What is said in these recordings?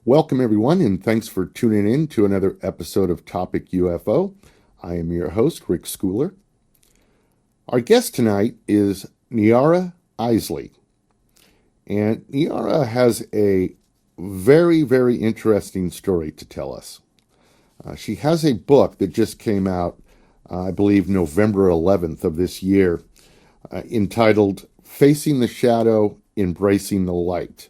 Welcome, everyone, and thanks for tuning in to another episode of Topic UFO. I am your host, Rick Schooler. Our guest tonight is Niara Isley. And Niara has a very, very interesting story to tell us. She has a book that just came out, I believe, November 11th of this year, entitled Facing the Shadow, Embracing the Light,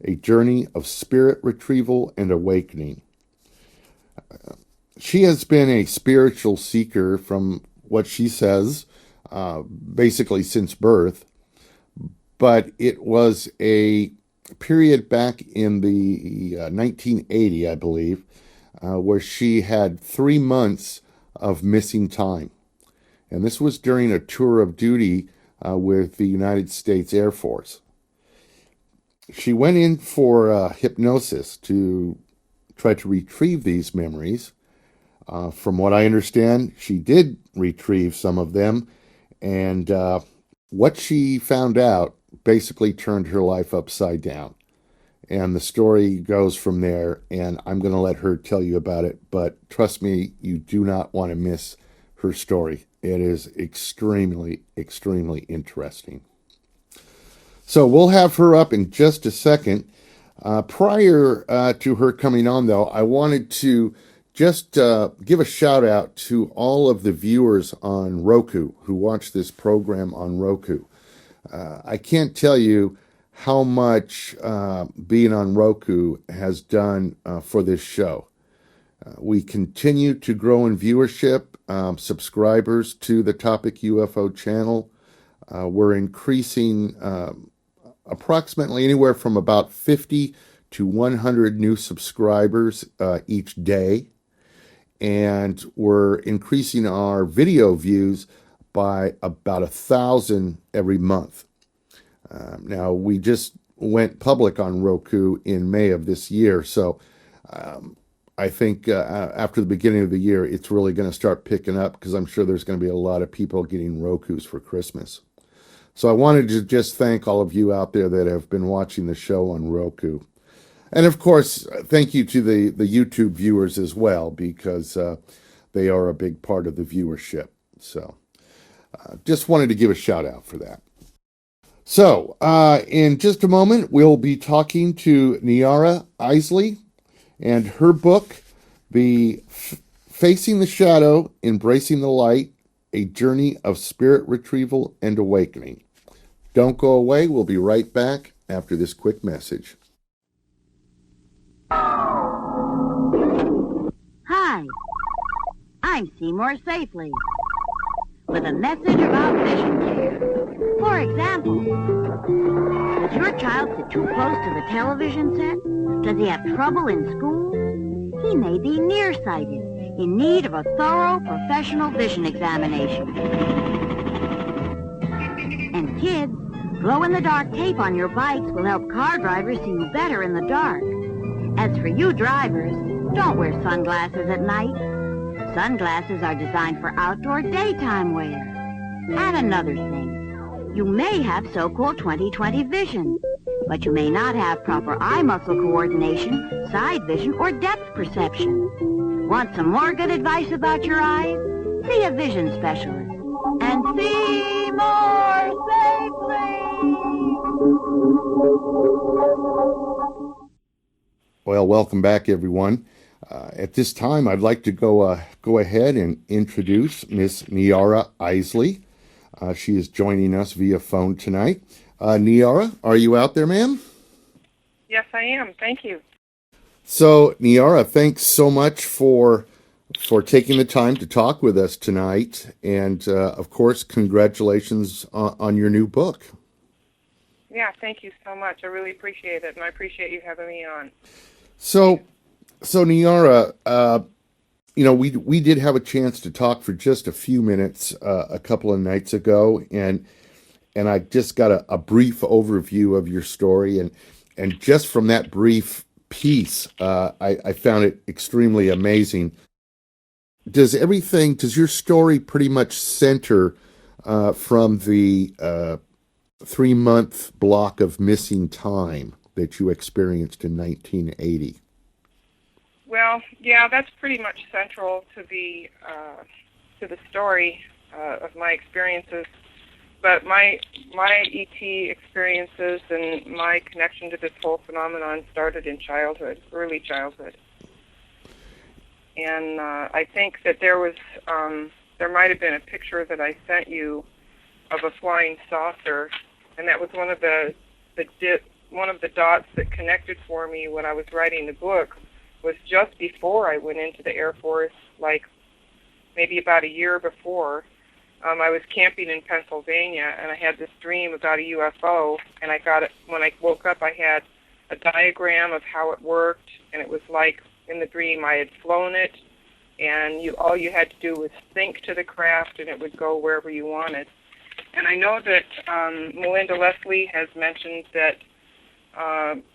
a journey of spirit retrieval and awakening. She has been a spiritual seeker from what she says, basically since birth, but it was a period back in the 1980, I believe, where she had 3 months of missing time. And this was during a tour of duty with the United States Air Force. She went in for hypnosis to try to retrieve these memories. From what I understand, she did retrieve some of them, and what she found out basically turned her life upside down. And the story goes from there, and I'm going to let her tell you about it, but trust me, you do not want to miss her story. It is extremely, extremely interesting. So we'll have her up in just a second. Prior to her coming on, though, I wanted to just give a shout out to all of the viewers on Roku who watch this program on Roku. I can't tell you how much being on Roku has done for this show. We continue to grow in viewership, subscribers to the Topic UFO channel. We're increasing approximately anywhere from about 50 to 100 new subscribers each day. And we're increasing our video views by about 1,000 every month. Now, we just went public on Roku in May of this year, so I think after the beginning of the year, it's really going to start picking up because I'm sure there's going to be a lot of people getting Rokus for Christmas. So I wanted to just thank all of you out there that have been watching the show on Roku. And of course, thank you to the YouTube viewers as well, because they are a big part of the viewership. So just wanted to give a shout out for that. So in just a moment, we'll be talking to Niara Isley and her book, The Facing the Shadow, Embracing the Light, a journey of spirit retrieval and awakening. Don't go away. We'll be right back after this quick message. Hi, I'm Seymour Safely with a message about vision care. For example, does your child sit too close to the television set? Does he have trouble in school? He may be nearsighted, in need of a thorough professional vision examination. And kids, glow-in-the-dark tape on your bikes will help car drivers see you better in the dark. As for you drivers, don't wear sunglasses at night. Sunglasses are designed for outdoor daytime wear. And another thing, you may have so-called 20/20 vision, but you may not have proper eye muscle coordination, side vision, or depth perception. Want some more good advice about your eyes? See a vision specialist. And see more safely! Well, welcome back, everyone. At this time, I'd like to go ahead and introduce Miss Niara Isley. She is joining us via phone tonight. Niara, are you out there, ma'am? Yes, I am. Thank you. So, Niara, thanks so much for taking the time to talk with us tonight. And, of course, congratulations on your new book. Yeah, thank you so much. I really appreciate it, and I appreciate you having me on. So Niara, we did have a chance to talk for just a few minutes a couple of nights ago, and I just got a brief overview of your story, and just from that brief piece, I found it extremely amazing. Does your story pretty much center from the 3-month block of missing time that you experienced in 1980? Well, yeah, that's pretty much central to the story of my experiences. But my ET experiences and my connection to this whole phenomenon started in childhood, early childhood. And I think that there might have been a picture that I sent you of a flying saucer, and that was one of the dots that connected for me when I was writing the book. Was just before I went into the Air Force, like maybe about a year before. I was camping in Pennsylvania, and I had this dream about a UFO, and I got it when I woke up. I had a diagram of how it worked, and it was like in the dream I had flown it, and all you had to do was think to the craft, and it would go wherever you wanted. And I know that Melinda Leslie has mentioned that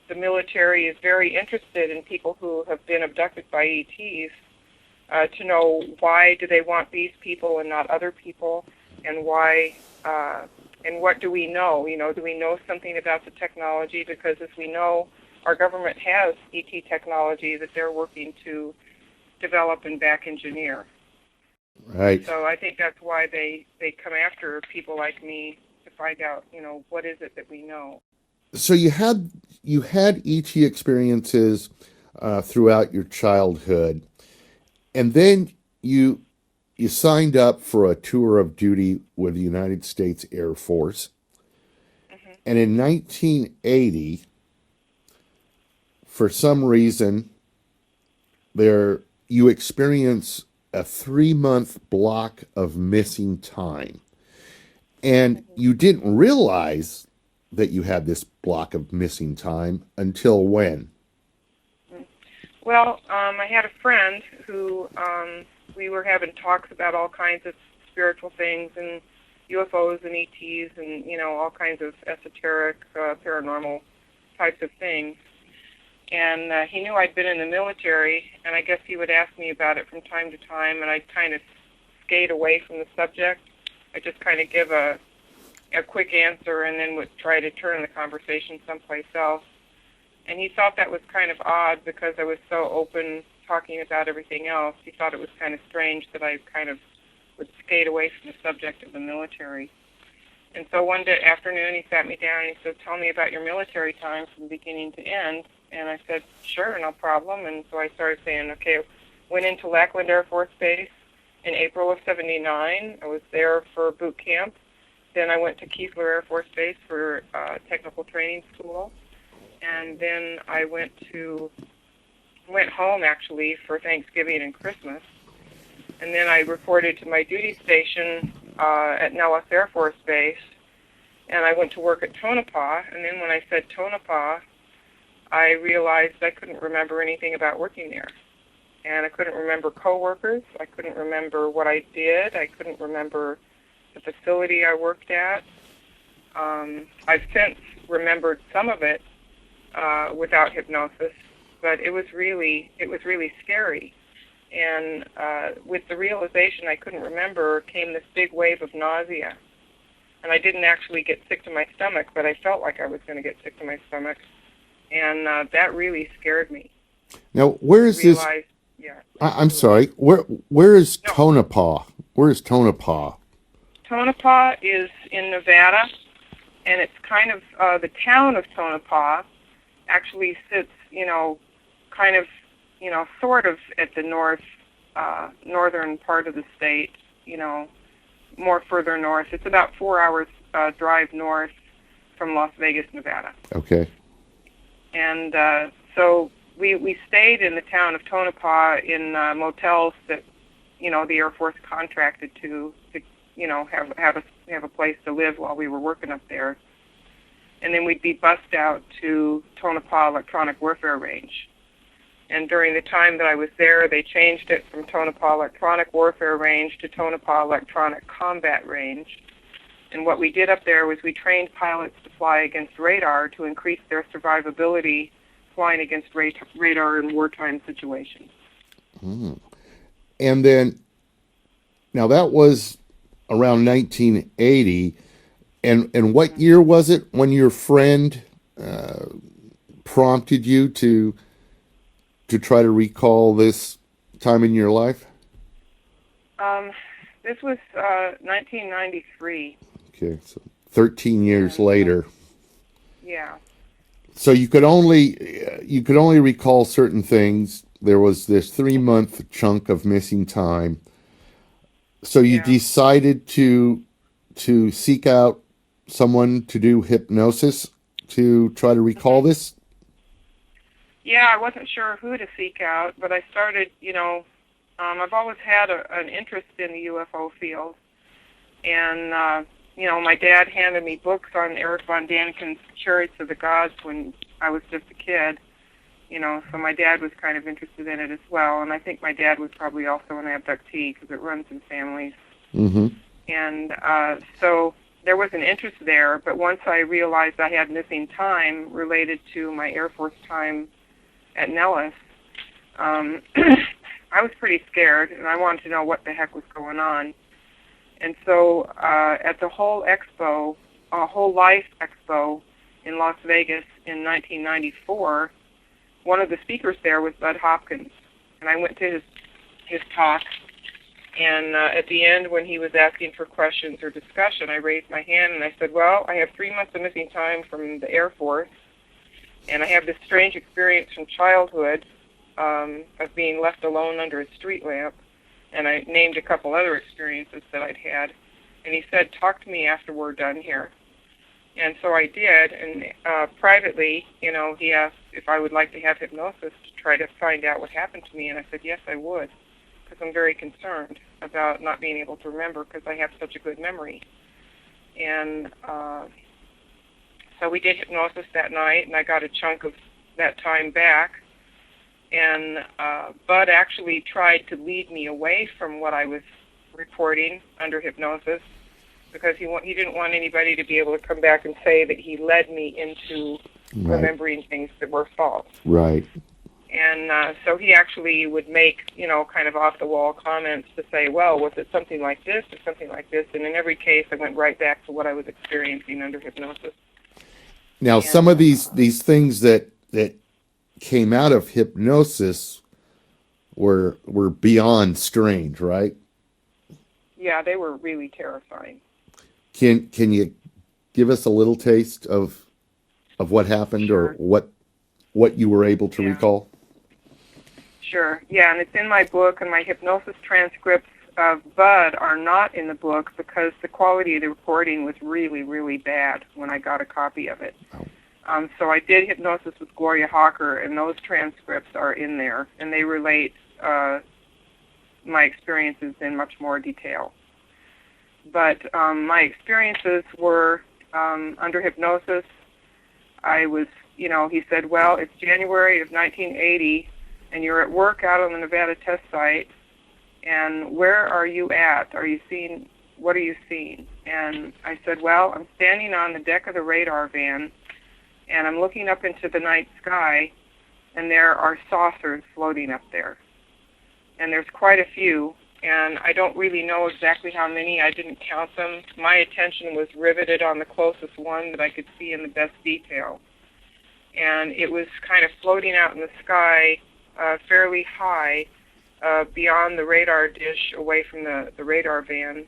the military is very interested in people who have been abducted by ETs, to know why do they want these people and not other people, and why, and what do we know? Do we know something about the technology? Because as we know, our government has ET technology that they're working to develop and back engineer. Right. So I think that's why they come after people like me to find out, what is it that we know. So you had ET experiences throughout your childhood, and then you signed up for a tour of duty with the United States Air Force. Mm-hmm. And in 1980, for some reason, you experience a 3-month block of missing time. And you didn't realize that you had this block of missing time until when? Well, I had a friend who we were having talks about all kinds of spiritual things and UFOs and ETs and, all kinds of esoteric, paranormal types of things. And he knew I'd been in the military, and I guess he would ask me about it from time to time, and I'd kind of skate away from the subject. I'd just kind of give a quick answer and then would try to turn the conversation someplace else. And he thought that was kind of odd because I was so open talking about everything else. He thought it was kind of strange that I kind of would skate away from the subject of the military. And so one day afternoon he sat me down and he said, "Tell me about your military time from beginning to end." And I said, "Sure, no problem." And so I started saying, okay, went into Lackland Air Force Base in April of '79. I was there for boot camp. Then I went to Keesler Air Force Base for technical training school. And then I went home actually for Thanksgiving and Christmas. And then I reported to my duty station at Nellis Air Force Base, and I went to work at Tonopah. And then when I said Tonopah, I realized I couldn't remember anything about working there. And I couldn't remember coworkers. I couldn't remember what I did. I couldn't remember the facility I worked at. I've since remembered some of it without hypnosis, but it was really scary. And with the realization I couldn't remember came this big wave of nausea. And I didn't actually get sick to my stomach, but I felt like I was going to get sick to my stomach. And that really scared me. Now, where is this? Yeah. I'm sorry. Where is No. Tonopah? Where is Tonopah? Tonopah is in Nevada, and it's kind of the town of Tonopah actually sits, sort of at the northern part of the state, more further north. It's about 4 hours drive north from Las Vegas, Nevada. Okay. And so we stayed in the town of Tonopah in motels that, the Air Force contracted to have a place to live while we were working up there. And then we'd be bussed out to Tonopah Electronic Warfare Range. And during the time that I was there, they changed it from Tonopah Electronic Warfare Range to Tonopah Electronic Combat Range. And what we did up there was we trained pilots to fly against radar to increase their survivability flying against radar in wartime situations. Mm. And then, now that was around 1980. And what year was it when your friend prompted you to to try to recall this time in your life? This was 1993. Okay, so 13 years And, later. Yeah. So you could only recall certain things. There was this 3-month chunk of missing time. So you Yeah. decided to seek out someone to do hypnosis to try to recall this? Yeah, I wasn't sure who to seek out, but I started, I've always had an interest in the UFO field. And, my dad handed me books on Eric von Daniken's Chariots of the Gods when I was just a kid. So my dad was kind of interested in it as well. And I think my dad was probably also an abductee because it runs in families. Mm-hmm. And so there was an interest there, but once I realized I had missing time related to my Air Force time at Nellis, I was pretty scared, and I wanted to know what the heck was going on. And so at the Whole Life Expo in Las Vegas in 1994, one of the speakers there was Bud Hopkins, and I went to his talk. And at the end, when he was asking for questions or discussion, I raised my hand and I said, well, I have 3 months of missing time from the Air Force, and I have this strange experience from childhood of being left alone under a street lamp. And I named a couple other experiences that I'd had. And he said, talk to me after we're done here. And so I did, and privately, he asked if I would like to have hypnosis to try to find out what happened to me, and I said, yes, I would, because I'm very concerned about not being able to remember because I have such a good memory. And so we did hypnosis that night, and I got a chunk of that time back. And Bud actually tried to lead me away from what I was reporting under hypnosis because he didn't want anybody to be able to come back and say that he led me into remembering things that were false. Right. And so he actually would make, kind of off-the-wall comments to say, well, was it something like this or something like this? And in every case, I went right back to what I was experiencing under hypnosis. Now, some of these things that came out of hypnosis were beyond strange, right? Yeah, they were really terrifying. Can you give us a little taste of what happened? Sure. Or what you were able to recall? Sure. Yeah, and it's in my book, and my hypnosis transcripts of Bud are not in the book because the quality of the recording was really, really bad when I got a copy of it. Oh. So I did hypnosis with Gloria Hawker, and those transcripts are in there, and they relate my experiences in much more detail. But my experiences were under hypnosis. I was, he said, well, it's January of 1980, and you're at work out on the Nevada test site, and where are you at? What are you seeing? And I said, well, I'm standing on the deck of the radar van, and I'm looking up into the night sky, and there are saucers floating up there. And there's quite a few, and I don't really know exactly how many. I didn't count them. My attention was riveted on the closest one that I could see in the best detail. And it was kind of floating out in the sky fairly high beyond the radar dish away from the radar van.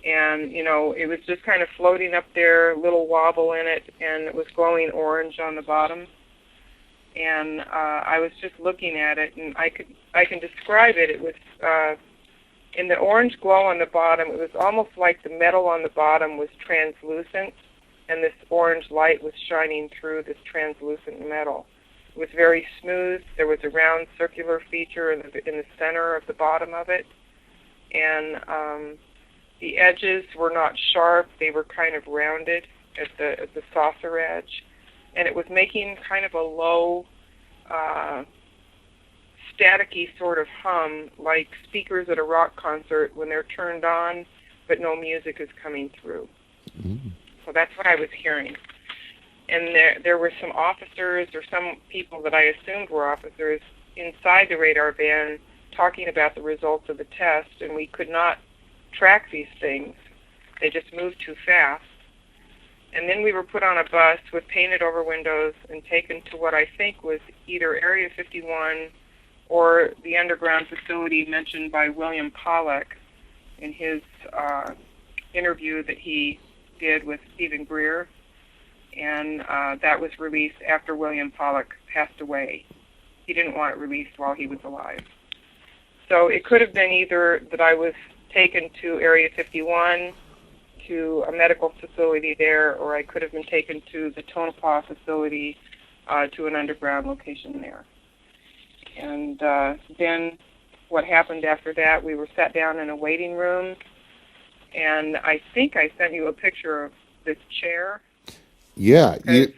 And, it was just kind of floating up there, a little wobble in it, and it was glowing orange on the bottom. And I was just looking at it, and I can describe it. It was, in the orange glow on the bottom, it was almost like the metal on the bottom was translucent, and this orange light was shining through this translucent metal. It was very smooth. There was a round circular feature in the center of the bottom of it. And the edges were not sharp. They were kind of rounded at the saucer edge. And it was making kind of a low, staticky sort of hum, like speakers at a rock concert when they're turned on, but no music is coming through. Mm-hmm. So that's what I was hearing. And there were some officers or some people that I assumed were officers inside the radar van talking about the results of the test, and we could not track these things. They just moved too fast. And then we were put on a bus with painted over windows and taken to what I think was either Area 51 or the underground facility mentioned by William Pollack in his interview that he did with Stephen Greer, and that was released after William Pollack passed away. He didn't want it released while he was alive. So it could have been either that I was taken to Area 51, to a medical facility there, or I could have been taken to the Tonopah facility, to an underground location there. And then what happened after that, we were sat down in a waiting room, and I think I sent you a picture of this chair. Yeah.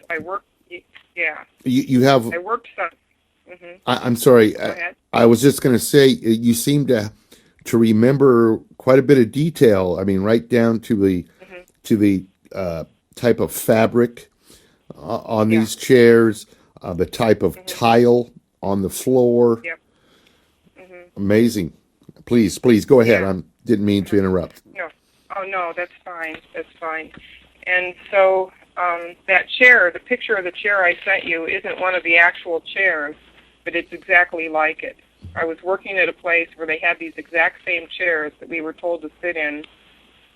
I worked, yeah. You have... I worked some. Mm-hmm. I'm sorry. Go ahead. I was just going to say, you seem to remember quite a bit of detail. I mean, right down to the type of fabric on these chairs, the type of tile on the floor. Yep. Mm-hmm. Amazing. Please go ahead. Yeah. I didn't mean to interrupt. No. Oh, no, that's fine. That's fine. And so that chair, the picture of the chair I sent you isn't one of the actual chairs, but it's exactly like it. I was working at a place where they had these exact same chairs that we were told to sit in,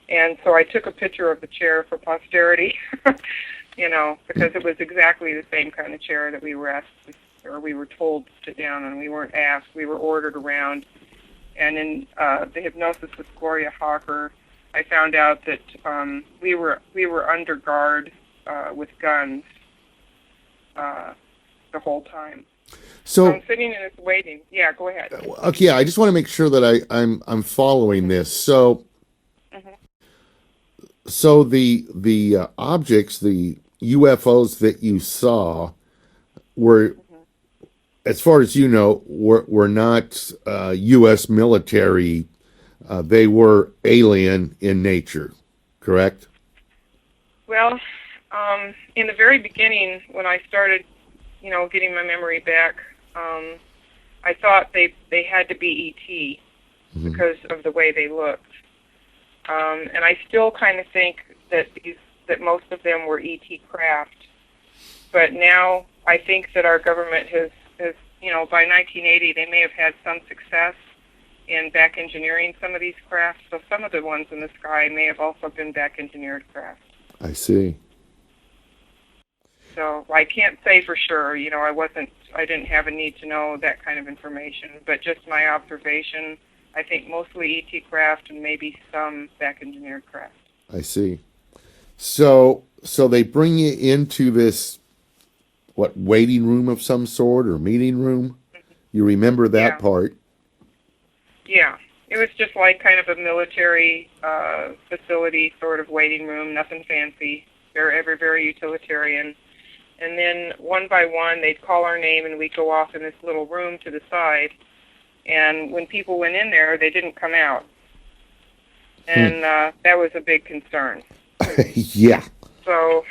and so I took a picture of the chair for posterity, because it was exactly the same kind of chair that we were asked, or we were told to sit down, and we weren't asked. We were ordered around. And in the hypnosis with Gloria Hawker, I found out that we were under guard with guns the whole time. So I'm sitting and it's waiting. Yeah, go ahead. Okay, I just want to make sure that I'm following this. So, so the objects, the UFOs that you saw, were, as far as you know, were not U.S. military. They were alien in nature, correct? Well, in the very beginning, when I started, getting my memory back, I thought they had to be E.T. because of the way they looked. And I still kind of think that most of them were E.T. craft. But now I think that our government has by 1980, they may have had some success in back engineering some of these crafts. So some of the ones in the sky may have also been back engineered crafts. I see. So I can't say for sure. I didn't have a need to know that kind of information. But just my observation, I think mostly ET craft and maybe some back engineered craft. I see. So they bring you into this, waiting room of some sort or meeting room? You remember that part? Yeah. It was just like kind of a military facility sort of waiting room, nothing fancy, very utilitarian. And then one by one, they'd call our name and we'd go off in this little room to the side. And when people went in there, they didn't come out. And that was a big concern. Yeah. So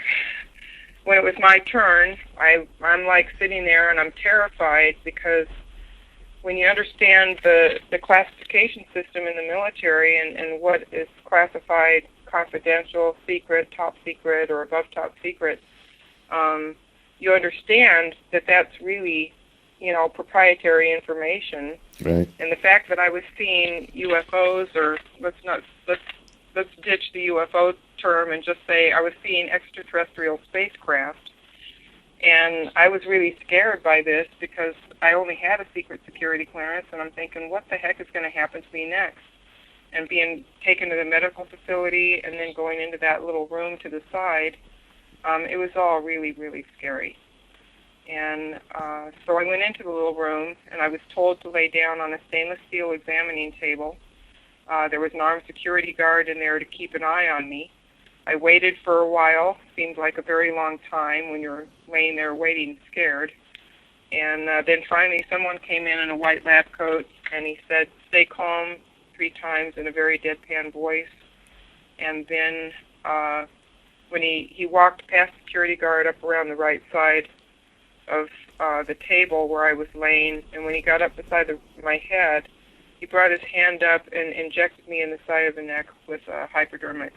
when it was my turn, I'm like sitting there and I'm terrified because when you understand the classification system in the military and what is classified confidential, secret, top secret, or above top secret, you understand that that's really, proprietary information. Right. And the fact that I was seeing UFOs, or let's ditch the UFO term and just say I was seeing extraterrestrial spacecraft. And I was really scared by this because I only had a secret security clearance, and I'm thinking, what the heck is going to happen to me next? And being taken to the medical facility and then going into that little room to the side, it was all really, really scary. And so I went into the little room, and I was told to lay down on a stainless steel examining table. There was an armed security guard in there to keep an eye on me. I waited for a while, seemed like a very long time when you're laying there waiting scared. And then finally someone came in a white lab coat, and he said, "Stay calm," 3 times in a very deadpan voice. And then when he walked past the security guard up around the right side of the table where I was laying, and when he got up beside my head, he brought his hand up and injected me in the side of the neck with a hypodermic.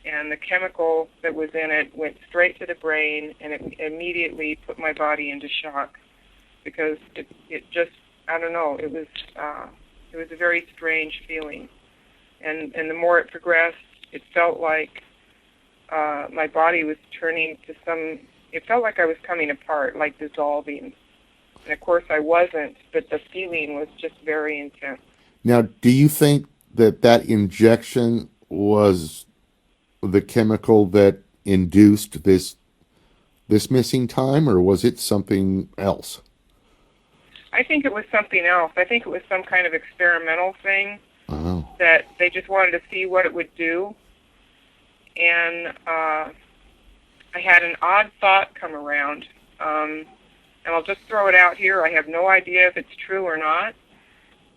And the chemical that was in it went straight to the brain, and it immediately put my body into shock because it just, I don't know, it was a very strange feeling. And the more it progressed, it felt like my body was turning to it felt like I was coming apart, like dissolving. And of course I wasn't, but the feeling was just very intense. Now, do you think that injection was the chemical that induced this missing time, or was it something else? I think it was something else. I think it was some kind of experimental thing Oh, that they just wanted to see what it would do. And I had an odd thought come around, and I'll just throw it out here. I have no idea if it's true or not,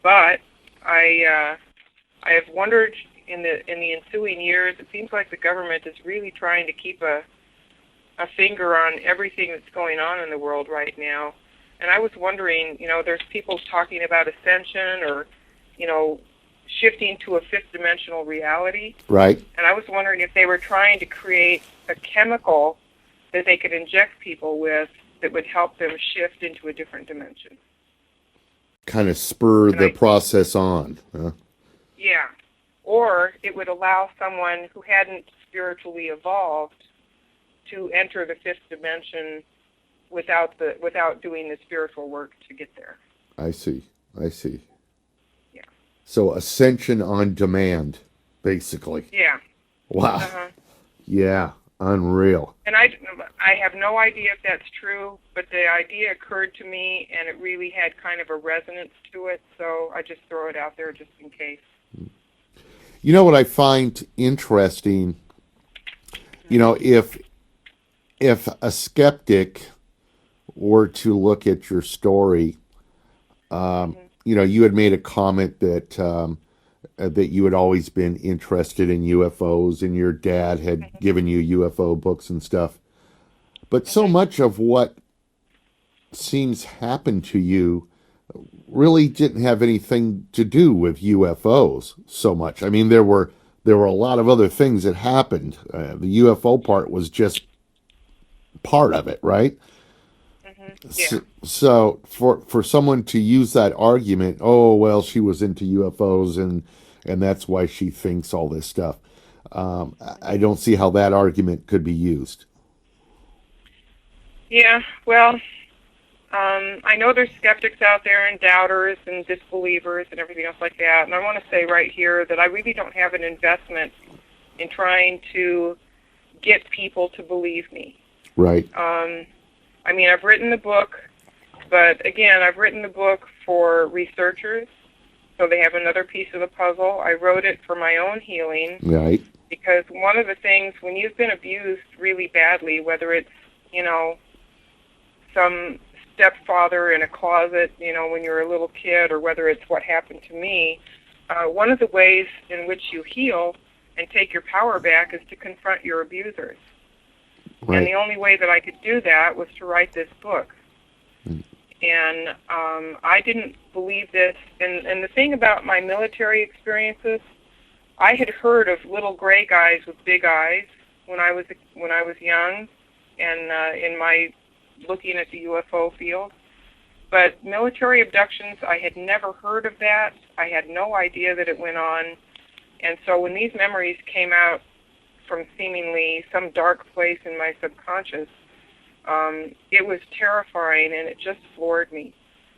but I have wondered in the ensuing years. It seems like the government is really trying to keep a finger on everything that's going on in the world right now. And I was wondering, there's people talking about ascension or, shifting to a fifth dimensional reality. right. And I was wondering if they were trying to create a chemical that they could inject people with that would help them shift into a different dimension. Kind of spur the process on. Huh? Yeah. Or it would allow someone who hadn't spiritually evolved to enter the fifth dimension without doing the spiritual work to get there. I see. Yeah. So ascension on demand, basically. Yeah. Wow. Uh-huh. Yeah. Unreal. And I have no idea if that's true, but the idea occurred to me, and it really had kind of a resonance to it, so I just throw it out there just in case. You know what I find interesting? If a skeptic were to look at your story, you had made a comment that that you had always been interested in UFOs, and your dad had given you UFO books and stuff. But so much of what seems happened to you really didn't have anything to do with UFOs so much. I mean, there were a lot of other things that happened. The UFO part was just part of it, right? Yeah. So for someone to use that argument, oh well, she was into UFOs and that's why she thinks all this stuff. I don't see how that argument could be used. Yeah, well, I know there's skeptics out there and doubters and disbelievers and everything else like that, and I want to say right here that I really don't have an investment in trying to get people to believe me. Right. I mean, I've written the book, but again, I've written the book for researchers, so they have another piece of the puzzle. I wrote it for my own healing. Right. Because one of the things, when you've been abused really badly, whether it's, some stepfather in a closet, when you're a little kid, or whether it's what happened to me, one of the ways in which you heal and take your power back is to confront your abusers. Right. And the only way that I could do that was to write this book. And I didn't believe this. And the thing about my military experiences, I had heard of little gray guys with big eyes when I was young, and in my looking at the UFO field. But military abductions, I had never heard of that. I had no idea that it went on. And so when these memories came out from seemingly some dark place in my subconscious, it was terrifying, and it just floored me.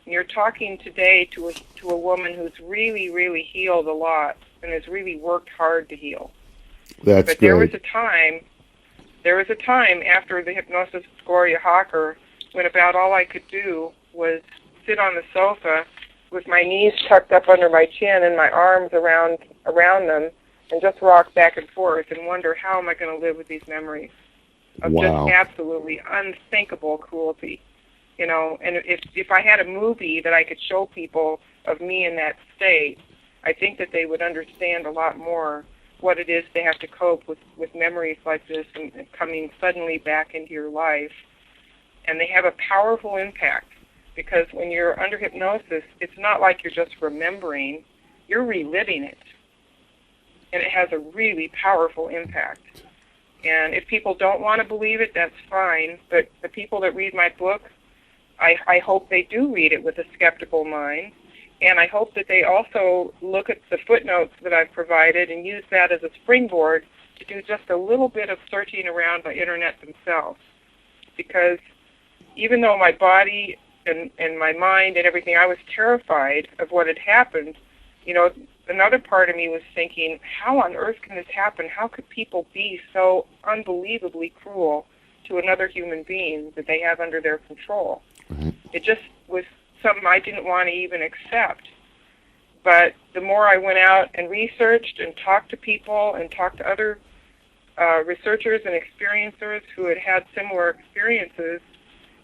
And you're talking today to a woman who's really, really healed a lot and has really worked hard to heal. That's but great. There was a time after the hypnosis with Gloria Hawker when about all I could do was sit on the sofa with my knees tucked up under my chin and my arms around them, and just rock back and forth and wonder, how am I going to live with these memories of Wow. just absolutely unthinkable cruelty. And if I had a movie that I could show people of me in that state, I think that they would understand a lot more what it is they have to cope with memories like this and coming suddenly back into your life. And they have a powerful impact, because when you're under hypnosis, it's not like you're just remembering, you're reliving it. And it has a really powerful impact. And if people don't want to believe it, that's fine. But the people that read my book, I hope they do read it with a skeptical mind, and I hope that they also look at the footnotes that I've provided and use that as a springboard to do just a little bit of searching around the internet themselves. Because even though my body and my mind and everything, I was terrified of what had happened, another part of me was thinking, how on earth can this happen? How could people be so unbelievably cruel to another human being that they have under their control? Mm-hmm. It just was something I didn't want to even accept. But the more I went out and researched and talked to people and talked to other researchers and experiencers who had had similar experiences,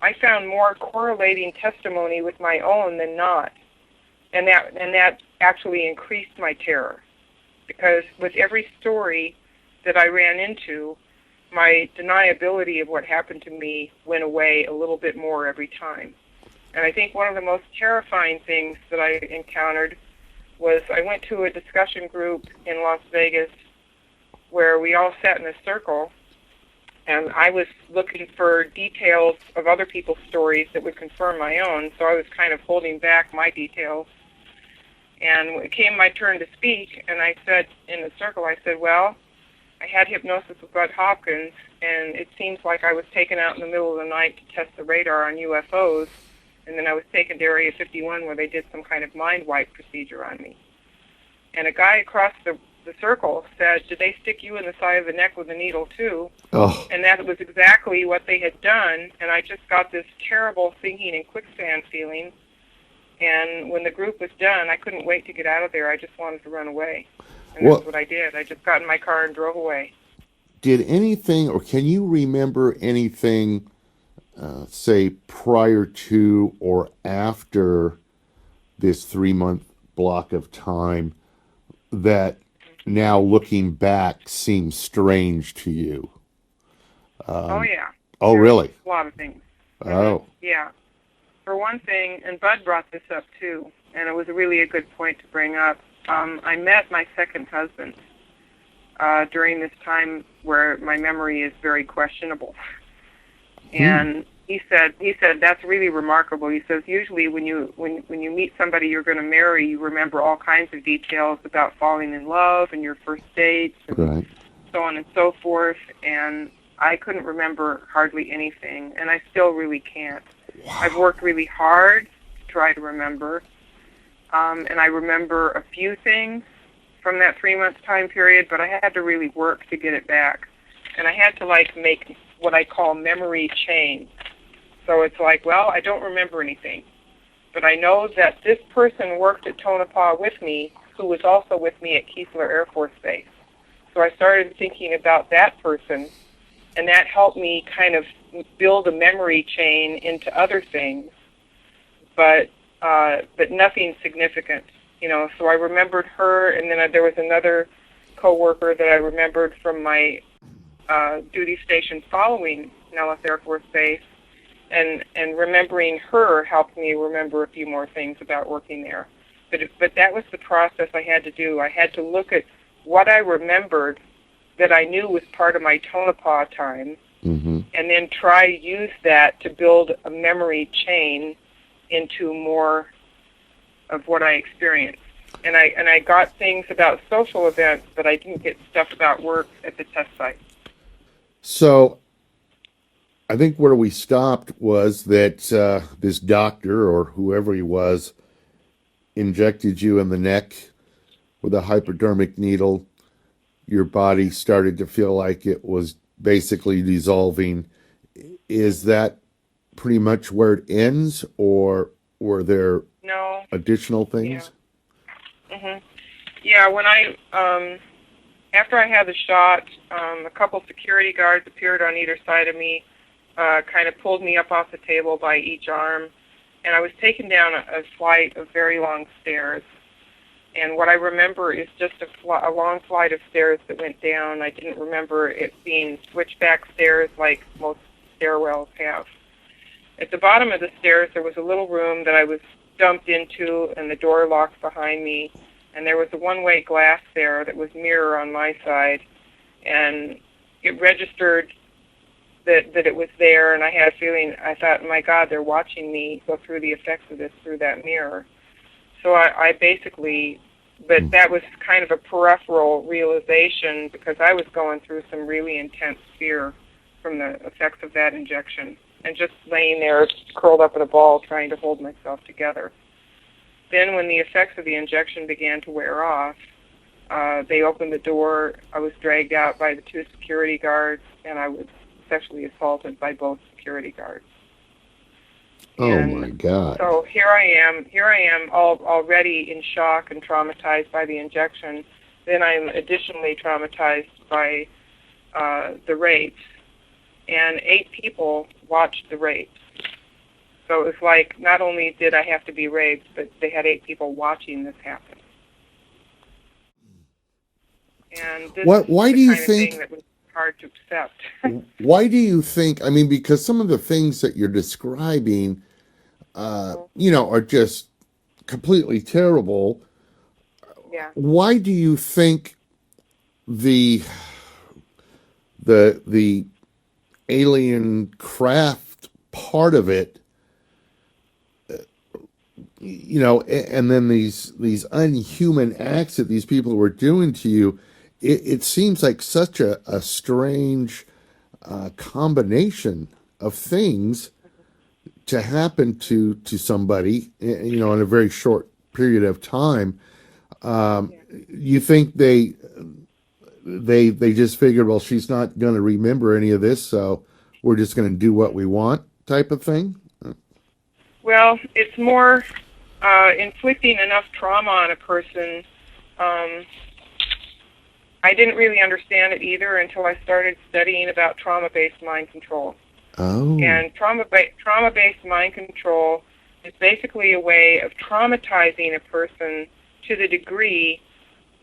I found more correlating testimony with my own than not. And that actually increased my terror. Because with every story that I ran into, my deniability of what happened to me went away a little bit more every time. And I think one of the most terrifying things that I encountered was I went to a discussion group in Las Vegas where we all sat in a circle, and I was looking for details of other people's stories that would confirm my own, so I was kind of holding back my details. And when it came my turn to speak, and I said in the circle, I said, well, I had hypnosis with Bud Hopkins, and it seems like I was taken out in the middle of the night to test the radar on UFOs, and then I was taken to Area 51 where they did some kind of mind wipe procedure on me. And a guy across the circle said, did they stick you in the side of the neck with a needle too? Oh. And that was exactly what they had done, and I just got this terrible sinking and quicksand feeling. And when the group was done, I couldn't wait to get out of there. I just wanted to run away. And that's what I did. I just got in my car and drove away. Did anything, or can you remember anything, say, prior to or after this 3-month block of time that now looking back seems strange to you? Oh, yeah. Oh, There's really? A lot of things. Oh. Yeah. For one thing, and Bud brought this up too, and it was really a good point to bring up, I met my second husband during this time where my memory is very questionable. And he said that's really remarkable. He says usually when you meet somebody you're going to marry, you remember all kinds of details about falling in love and your first dates and Right. so on and so forth. And I couldn't remember hardly anything, and I still really can't. Wow. I've worked really hard to try to remember, and I remember a few things from that 3-month time period, but I had to really work to get it back. And I had to make what I call memory chain. So it's like, well, I don't remember anything, but I know that this person worked at Tonopah with me, who was also with me at Keesler Air Force Base. So I started thinking about that person, and that helped me kind of build a memory chain into other things, but nothing significant, So I remembered her, and then there was another coworker that I remembered from my duty station following Nellis Air Force Base, and remembering her helped me remember a few more things about working there. But that was the process I had to do. I had to look at what I remembered that I knew was part of my Tonopah time, and then try to use that to build a memory chain into more of what I experienced. And I got things about social events, but I didn't get stuff about work at the test site. So I think where we stopped was that this doctor, or whoever he was, injected you in the neck with a hypodermic needle. Your body started to feel like it was basically dissolving. Is that pretty much where it ends, or were there additional things? Yeah. Yeah, when after I had the shot, a couple security guards appeared on either side of me, kind of pulled me up off the table by each arm, and I was taken down a flight of very long stairs. And what I remember is just a long flight of stairs that went down. I didn't remember it being switchback stairs like most stairwells have. At the bottom of the stairs, there was a little room that I was dumped into, and the door locked behind me. And there was a one-way glass there that was mirror on my side. And it registered that it was there, and I had a feeling, I thought, my God, they're watching me go through the effects of this through that mirror. So I basically, but that was kind of a peripheral realization because I was going through some really intense fear from the effects of that injection and just laying there curled up in a ball trying to hold myself together. Then when the effects of the injection began to wear off, they opened the door, I was dragged out by the 2 security guards, and I was sexually assaulted by both security guards. Oh my God. So here I am already in shock and traumatized by the injection. Then I'm additionally traumatized by the rapes. And 8 people watched the rapes. So it was like not only did I have to be raped, but they had 8 people watching this happen. And this Why is do the you kind of think? thing that was hard to accept. Why do you think? I mean, because some of the things that you're describing, are just completely terrible. Yeah. Why do you think the the alien craft part of it, and then these unhuman acts that these people were doing to you, it seems like such a strange combination of things to happen to somebody, in a very short period of time. You think they just figured, well, she's not going to remember any of this, so we're just going to do what we want, type of thing? Well, it's more inflicting enough trauma on a person. I didn't really understand it either until I started studying about trauma-based mind control. Oh. And trauma-based mind control is basically a way of traumatizing a person to the degree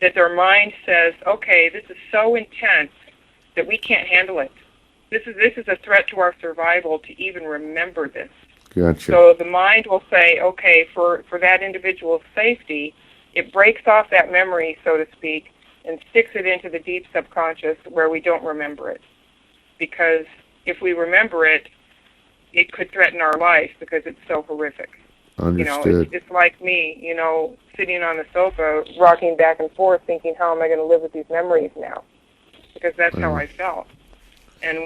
that their mind says, okay, this is so intense that we can't handle it. This is a threat to our survival to even remember this. Gotcha. So the mind will say, okay, for that individual's safety, it breaks off that memory, so to speak, and sticks it into the deep subconscious where we don't remember it. Because if we remember it, it could threaten our life because it's so horrific. Understood. It's like me, sitting on the sofa, rocking back and forth, thinking, how am I going to live with these memories now? Because that's how I felt. And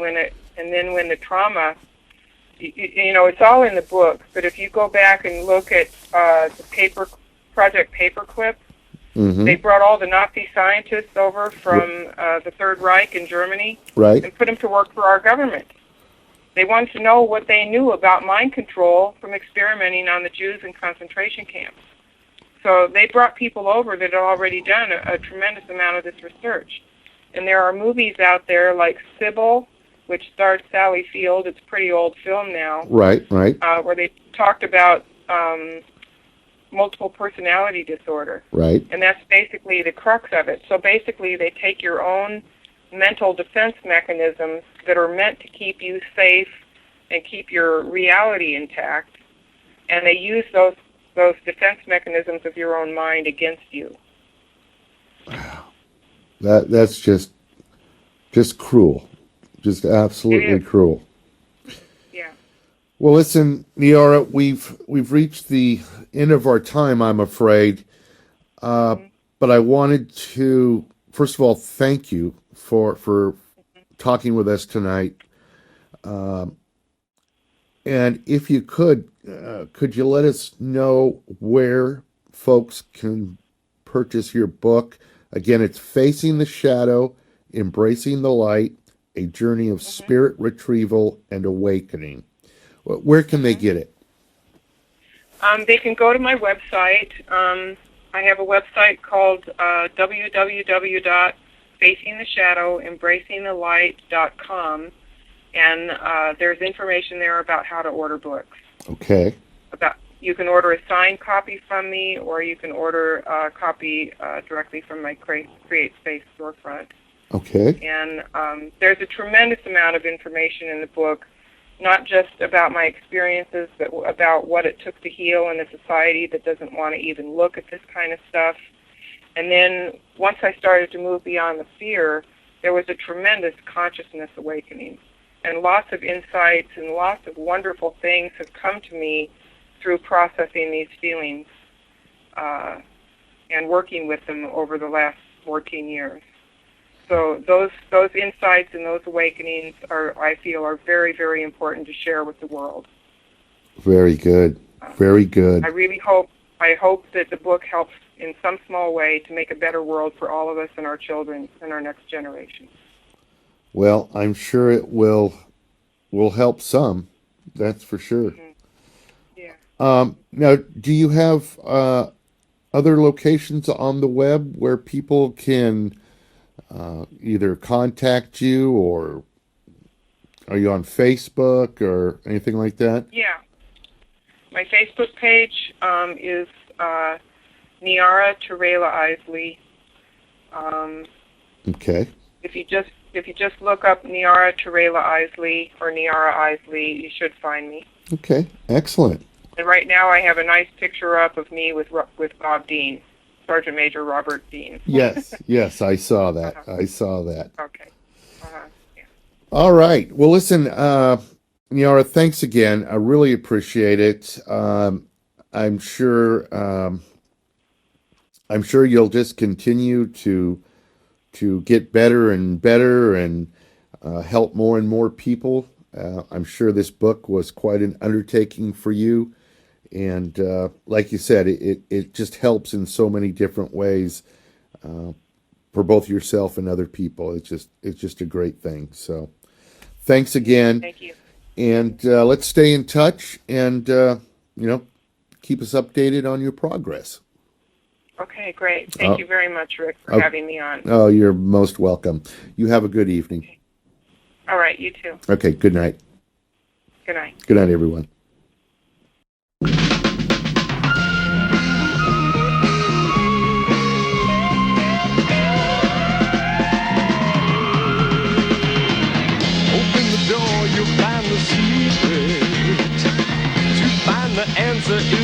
then when the trauma, it's all in the book. But if you go back and look at the Project Paperclip, they brought all the Nazi scientists over from the Third Reich in Germany, right, and put them to work for our government. They wanted to know what they knew about mind control from experimenting on the Jews in concentration camps. So they brought people over that had already done a tremendous amount of this research. And there are movies out there like Sybil, which stars Sally Field. It's a pretty old film now. Right. Where they talked about multiple personality disorder. Right. And that's basically the crux of it. So basically they take your own mental defense mechanisms that are meant to keep you safe and keep your reality intact, and they use those defense mechanisms of your own mind against you. Wow. That's just cruel. Just absolutely cruel. Yeah. Well, listen, Niara, we've reached the end of our time, I'm afraid. But I wanted to, first of all, thank you for talking with us tonight. And if you could you let us know where folks can purchase your book? Again, it's Facing the Shadow, Embracing the Light, A Journey of Spirit Retrieval and Awakening. Where can they get it? They can go to my website. I have a website called www.facingtheshadowembracingthelight.com, and there's information there about how to order books. Okay. You can order a signed copy from me, or you can order a copy directly from my Create Space storefront. Okay. And there's a tremendous amount of information in the book, not just about my experiences, but about what it took to heal in a society that doesn't want to even look at this kind of stuff. And then once I started to move beyond the fear, there was a tremendous consciousness awakening. and lots of insights and lots of wonderful things have come to me through processing these feelings and working with them over the last 14 years. So those insights and those awakenings I feel are very, very important to share with the world. Very good. Very good. I hope that the book helps in some small way to make a better world for all of us and our children and our next generation. Well, I'm sure it will help some. That's for sure. Mm-hmm. Yeah. Now, do you have other locations on the web where people can either contact you, or are you on Facebook or anything like that? Yeah. My Facebook page is Niara Isley. Okay. If you just look up Niara Isley or Niara Isley, you should find me. Okay. Excellent. And right now I have a nice picture up of me with Bob Dean, Sergeant Major Robert Dean. Yes. Yes, I saw that. I saw that. Okay. Yeah. All right. Well, listen, Niara, thanks again. I really appreciate it. I'm sure you'll just continue to get better and better and help more and more people. I'm sure this book was quite an undertaking for you, and like you said, it just helps in so many different ways for both yourself and other people. It's just a great thing. So, thanks again. Thank you. And let's stay in touch and, keep us updated on your progress. Okay, great. Thank you very much, Rick, for having me on. Oh, you're most welcome. You have a good evening. All right, you too. Okay, good night. Good night. Good night, everyone. You'll find the secret. To find the answer is